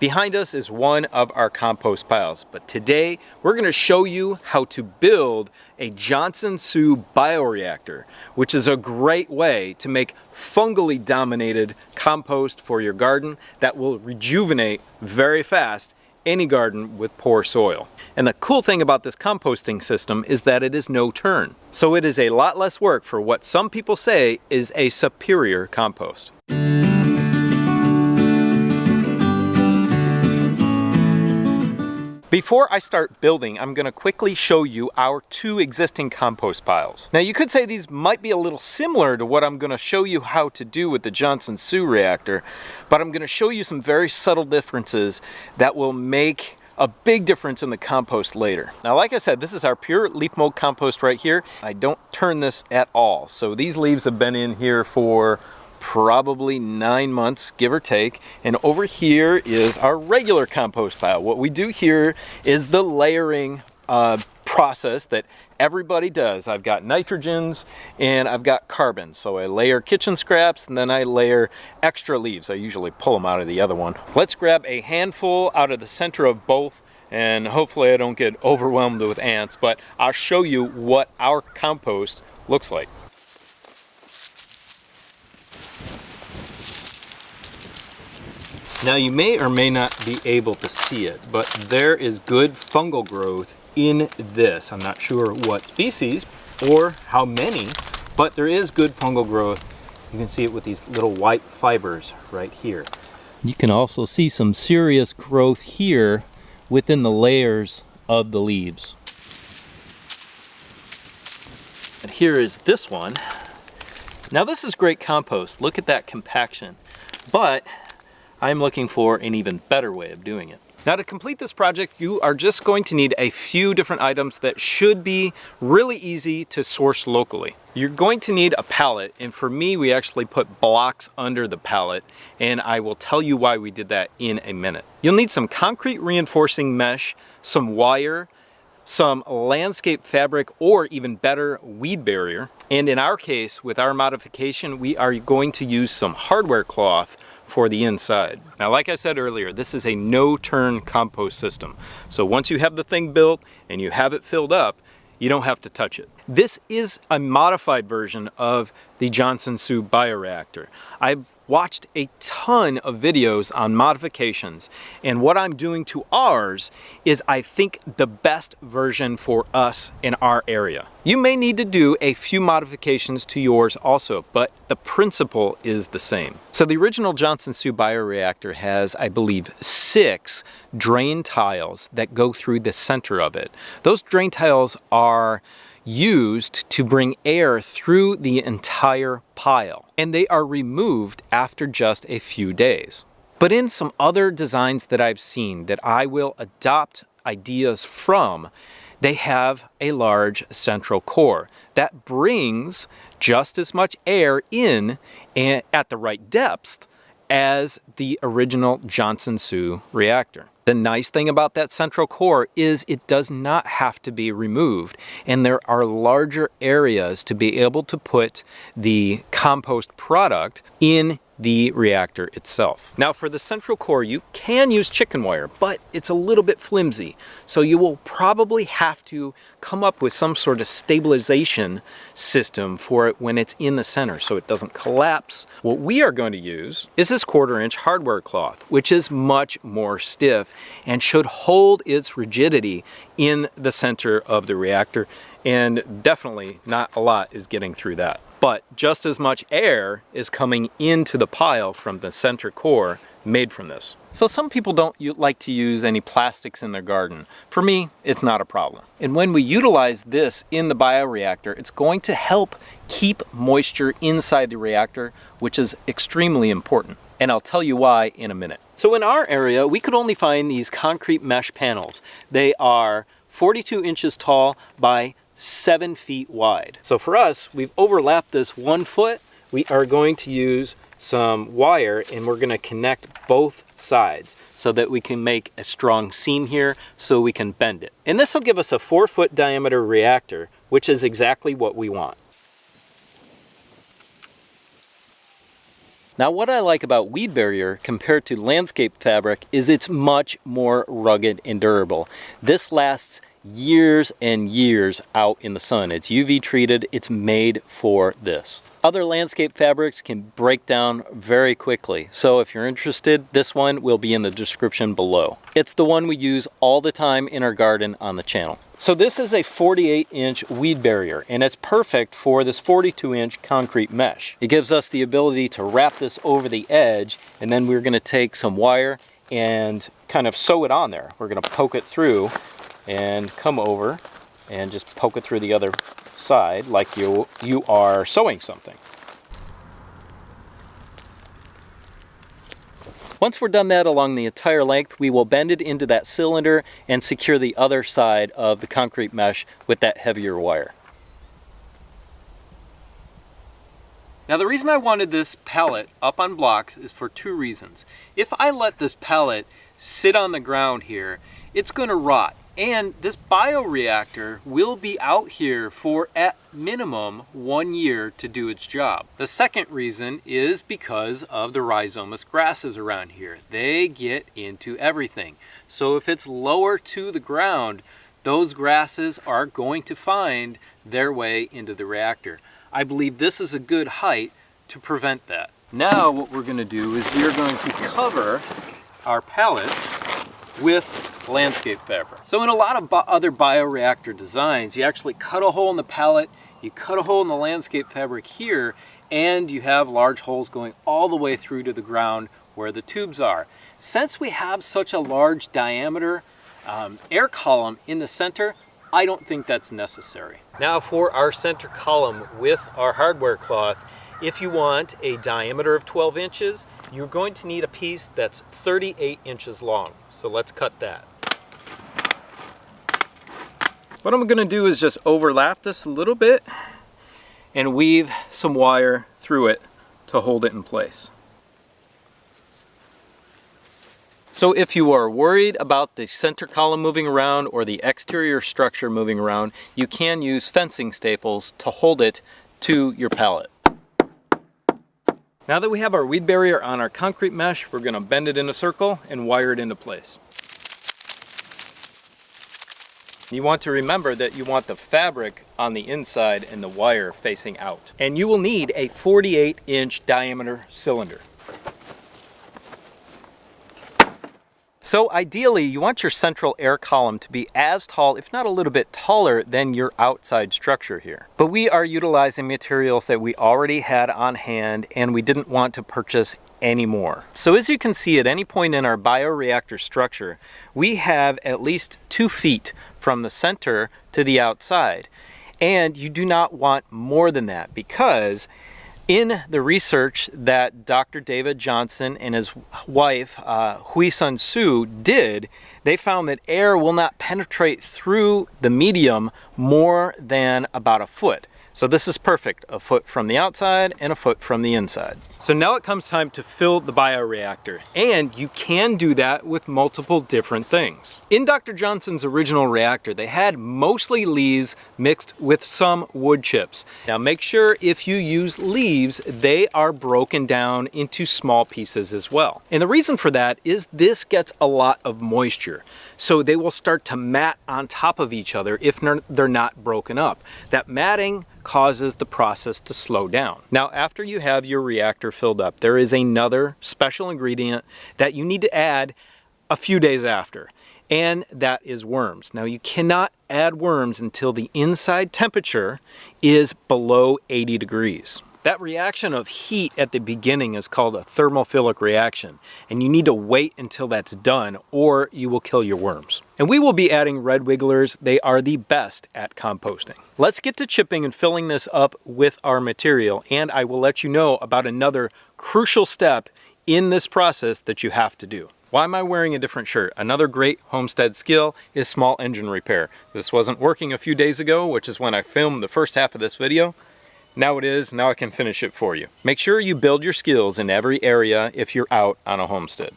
Behind us is one of our compost piles, but today we're going to show you how to build a Johnson-Su bioreactor, which is a great way to make fungally dominated compost for your garden that will rejuvenate very fast any garden with poor soil. And the cool thing about this composting system is that it is no turn. So it is a lot less work for what some people say is a superior compost. Before I start building, I'm going to quickly show you our two existing compost piles. Now you could say these might be a little similar to what I'm going to show you how to do with the Johnson-Su reactor, but I'm going to show you some very subtle differences that will make a big difference in the compost later. Now like I said, this is our pure leaf mold compost right here. I don't turn this at all. So these leaves have been in here for probably 9 months, give or take. And over here is our regular compost pile. What we do here is the layering process that everybody does. I've got nitrogens and I've got carbon. So I layer kitchen scraps and then I layer extra leaves. I usually pull them out of the other one. Let's grab a handful out of the center of both, and hopefully I don't get overwhelmed with ants, but I'll show you what our compost looks like. Now you may or may not be able to see it, but there is good fungal growth in this. I'm not sure what species or how many, but there is good fungal growth. You can see it with these little white fibers right here. You can also see some serious growth here within the layers of the leaves. And here is this one. Now this is great compost. Look at that compaction, but I'm looking for an even better way of doing it. Now to complete this project, you are just going to need a few different items that should be really easy to source locally. You're going to need a pallet, and for me, we actually put blocks under the pallet, and I will tell you why we did that in a minute. You'll need some concrete reinforcing mesh, some wire, some landscape fabric, or even better, weed barrier. And in our case, with our modification, we are going to use some hardware cloth for the inside. Now, like I said earlier, this is a no-turn compost system. So once you have the thing built and you have it filled up, you don't have to touch it. This is a modified version of the Johnson-Su bioreactor. I've watched a ton of videos on modifications, and what I'm doing to ours is I think the best version for us in our area. You may need to do a few modifications to yours also, but the principle is the same. So the original Johnson-Su bioreactor has, I believe, 6 drain tiles that go through the center of it. Those drain tiles are used to bring air through the entire pile, and they are removed after just a few days. But in some other designs that I've seen that I will adopt ideas from, they have a large central core that brings just as much air in and at the right depth as the original Johnson-Su reactor. The nice thing about that central core is it does not have to be removed, and there are larger areas to be able to put the compost product in the reactor itself. Now for the central core, you can use chicken wire, but it's a little bit flimsy. So you will probably have to come up with some sort of stabilization system for it when it's in the center so it doesn't collapse. What we are going to use is this 1/4-inch hardware cloth, which is much more stiff and should hold its rigidity in the center of the reactor. And definitely not a lot is getting through that. But just as much air is coming into the pile from the center core made from this. So some people don't like to use any plastics in their garden. For me, it's not a problem. And when we utilize this in the bioreactor, it's going to help keep moisture inside the reactor, which is extremely important. And I'll tell you why in a minute. So in our area, we could only find these concrete mesh panels. They are 42 inches tall by 7 feet wide. So for us, we've overlapped this 1 foot. We are going to use some wire and we're going to connect both sides so that we can make a strong seam here so we can bend it. And this will give us a 4-foot diameter reactor, which is exactly what we want. Now what I like about weed barrier compared to landscape fabric is it's much more rugged and durable. This lasts years and years out in the sun. It's UV treated, it's made for this. Other landscape fabrics can break down very quickly, so if you're interested, this one will be in the description below. It's the one we use all the time in our garden on the channel. So this is a 48-inch weed barrier, and it's perfect for this 42-inch concrete mesh. It gives us the ability to wrap this over the edge, and then we're going to take some wire and kind of sew it on there. We're going to poke it through and come over and just poke it through the other side like you are sewing something. Once we're done that along the entire length, we will bend it into that cylinder and secure the other side of the concrete mesh with that heavier wire. Now the reason I wanted this pallet up on blocks is for two reasons. If I let this pallet sit on the ground here, it's going to rot. And this bioreactor will be out here for at minimum 1 year to do its job. The second reason is because of the rhizomatous grasses around here. They get into everything. So if it's lower to the ground, those grasses are going to find their way into the reactor. I believe this is a good height to prevent that. Now what we're going to do is we are going to cover our pallet with landscape fabric. So in a lot of other bioreactor designs, you actually cut a hole in the pallet, you cut a hole in the landscape fabric here, and you have large holes going all the way through to the ground where the tubes are. Since we have such a large diameter air column in the center, I don't think that's necessary. Now for our center column with our hardware cloth, if you want a diameter of 12 inches, you're going to need a piece that's 38 inches long. So let's cut that. What I'm going to do is just overlap this a little bit and weave some wire through it to hold it in place. So if you are worried about the center column moving around or the exterior structure moving around, you can use fencing staples to hold it to your pallet. Now that we have our weed barrier on our concrete mesh, we're going to bend it in a circle and wire it into place. You want to remember that you want the fabric on the inside and the wire facing out. And you will need a 48-inch diameter cylinder. So ideally, you want your central air column to be as tall, if not a little bit taller, than your outside structure here. But we are utilizing materials that we already had on hand and we didn't want to purchase any more. So as you can see, at any point in our bioreactor structure, we have at least 2 feet from the center to the outside. And you do not want more than that, because in the research that Dr. David Johnson and his wife, Hui-Sun Su, did, they found that air will not penetrate through the medium more than about a foot. So this is perfect, a foot from the outside and a foot from the inside. So now it comes time to fill the bioreactor, and you can do that with multiple different things. In Dr. Johnson's original reactor, they had mostly leaves mixed with some wood chips. Now make sure if you use leaves, they are broken down into small pieces as well. And the reason for that is this gets a lot of moisture. So they will start to mat on top of each other if they're not broken up. That matting causes the process to slow down. Now, after you have your reactor filled up, there is another special ingredient that you need to add a few days after, and that is worms. Now, you cannot add worms until the inside temperature is below 80 degrees. That reaction of heat at the beginning is called a thermophilic reaction, and you need to wait until that's done or you will kill your worms. And we will be adding red wigglers. They are the best at composting. Let's get to chipping and filling this up with our material, and I will let you know about another crucial step in this process that you have to do. Why am I wearing a different shirt? Another great homestead skill is small engine repair. This wasn't working a few days ago, which is when I filmed the first half of this video. Now it is, now I can finish it for you. Make sure you build your skills in every area if you're out on a homestead.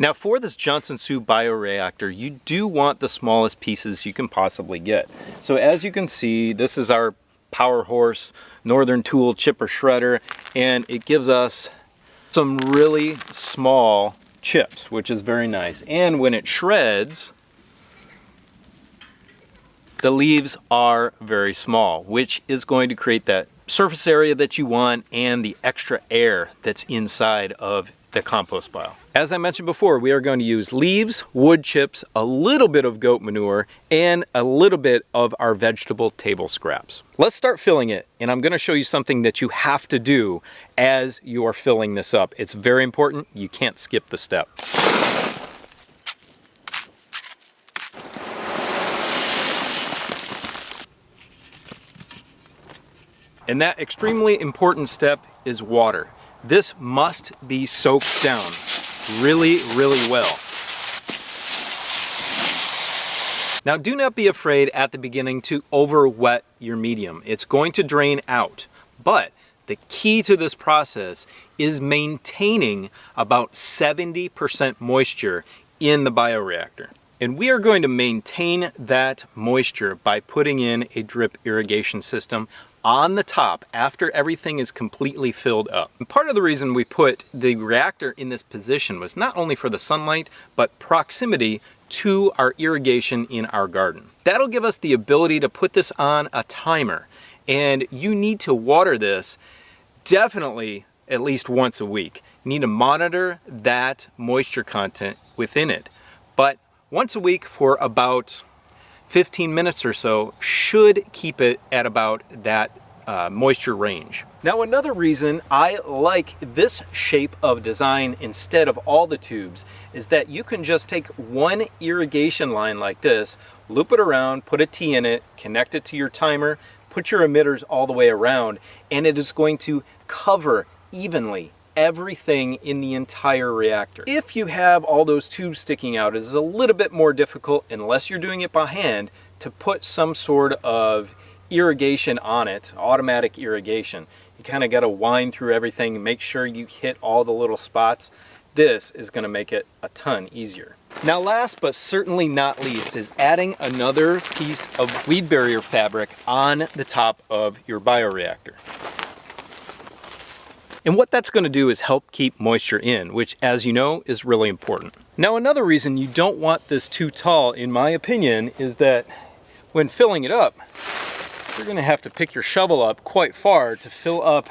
Now for this Johnson Su bioreactor, you do want the smallest pieces you can possibly get. So as you can see, this is our Power Horse Northern Tool chipper shredder, and it gives us some really small chips, which is very nice. And when it shreds, the leaves are very small, which is going to create that surface area that you want and the extra air that's inside of the compost pile. As I mentioned before, we are going to use leaves, wood chips, a little bit of goat manure, and a little bit of our vegetable table scraps. Let's start filling it, and I'm going to show you something that you have to do as you are filling this up. It's very important. You can't skip the step. And that extremely important step is water. This must be soaked down really, really well. Now do not be afraid at the beginning to over wet your medium. It's going to drain out, but the key to this process is maintaining about 70% moisture in the bioreactor. And we are going to maintain that moisture by putting in a drip irrigation system on the top after everything is completely filled up. And part of the reason we put the reactor in this position was not only for the sunlight, but proximity to our irrigation in our garden. That'll give us the ability to put this on a timer, and you need to water this definitely at least once a week. You need to monitor that moisture content within it, but once a week for about 15 minutes or so should keep it at about that moisture range. Now another reason I like this shape of design instead of all the tubes is that you can just take one irrigation line like this, loop it around, put a T in it, connect it to your timer, put your emitters all the way around, and it is going to cover evenly everything in the entire reactor. If you have all those tubes sticking out, it is a little bit more difficult, unless you're doing it by hand, to put some sort of irrigation on it, automatic irrigation. You kind of got to wind through everything and make sure you hit all the little spots. This is going to make it a ton easier. Now last but certainly not least is adding another piece of weed barrier fabric on the top of your bioreactor. And what that's going to do is help keep moisture in, which, as you know, is really important. Now another reason you don't want this too tall, in my opinion, is that when filling it up, you're going to have to pick your shovel up quite far to fill up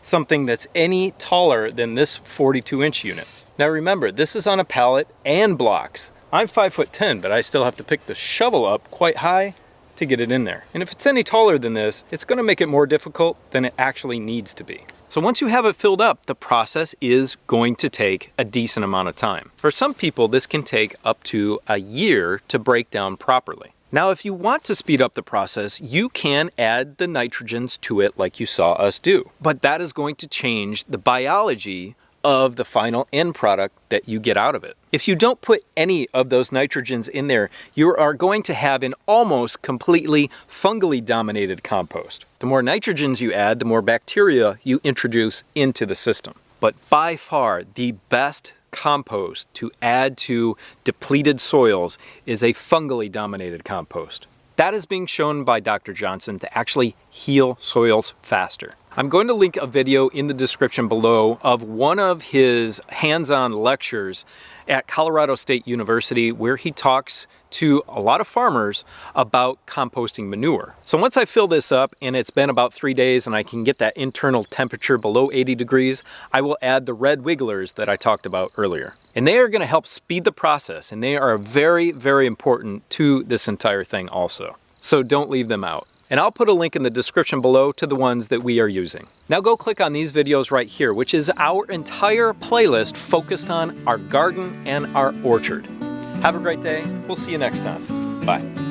something that's any taller than this 42-inch unit. Now remember, this is on a pallet and blocks. I'm 5'10", but I still have to pick the shovel up quite high to get it in there. And if it's any taller than this, it's going to make it more difficult than it actually needs to be. So once you have it filled up, the process is going to take a decent amount of time. For some people, this can take up to a year to break down properly. Now, if you want to speed up the process, you can add the nitrogens to it like you saw us do. But that is going to change the biology of the final end product that you get out of it. If you don't put any of those nitrogens in there, you are going to have an almost completely fungally dominated compost. The more nitrogens you add, the more bacteria you introduce into the system. But by far the best compost to add to depleted soils is a fungally dominated compost. That is being shown by Dr. Johnson to actually heal soils faster. I'm going to link a video in the description below of one of his hands-on lectures at Colorado State University where he talks to a lot of farmers about composting manure. So once I fill this up and it's been about 3 days and I can get that internal temperature below 80 degrees, I will add the red wigglers that I talked about earlier. And they are going to help speed the process, and they are very, very important to this entire thing also. So don't leave them out. And I'll put a link in the description below to the ones that we are using. Now go click on these videos right here, which is our entire playlist focused on our garden and our orchard. Have a great day. We'll see you next time. Bye.